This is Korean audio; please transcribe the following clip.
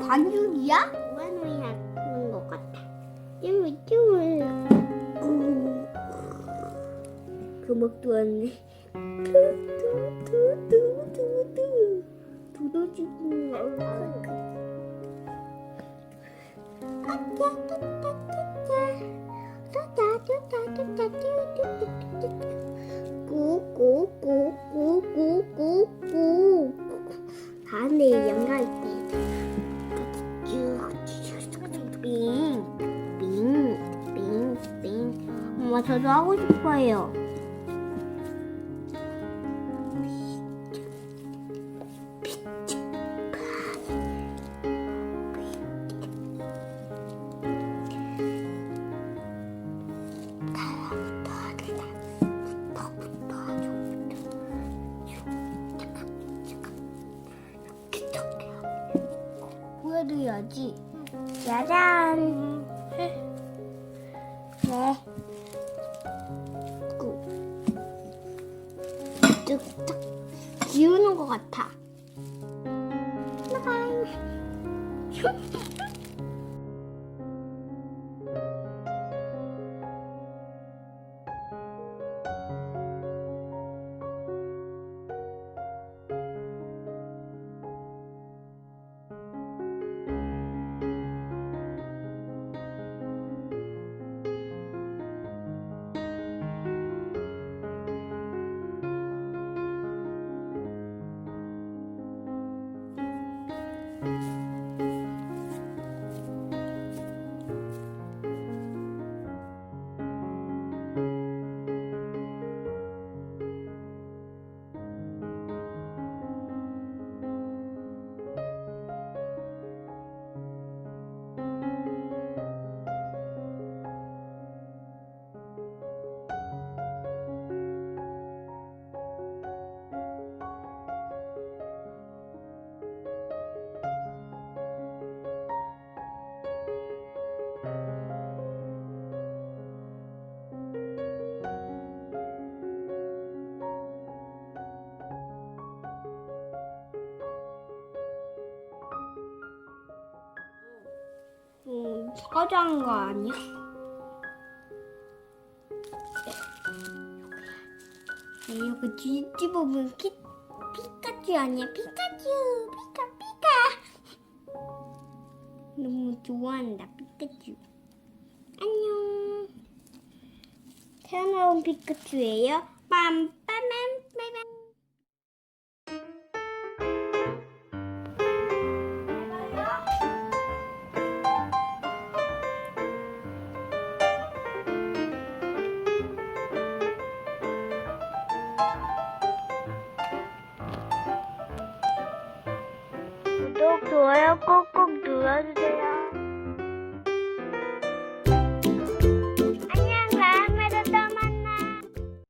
반죽이야? 오만원이 하는 것 같아. 쭈물쭈물. 그먹도 왔네. 두두두두두두. 두두지는 얼굴. 꾸꾸꾸꾸꾸꾸꾸. 다음에 양갈 때. 빙빙빙빙. 엄마 저도 하고 싶어요. 보여드려야지. 짜잔. 네. 뚝딱 기우는 것 같아. 꺼져하는 거 아니야? 이거 뒤집어보면 피카츄 아니야? 피카츄! 피카! 너무 좋아한다, 피카츄. 안녕. 새로 나온 피카츄예요. 빰빠맘빠밤. 구독, 좋아요 꾹꾹 눌러주세요.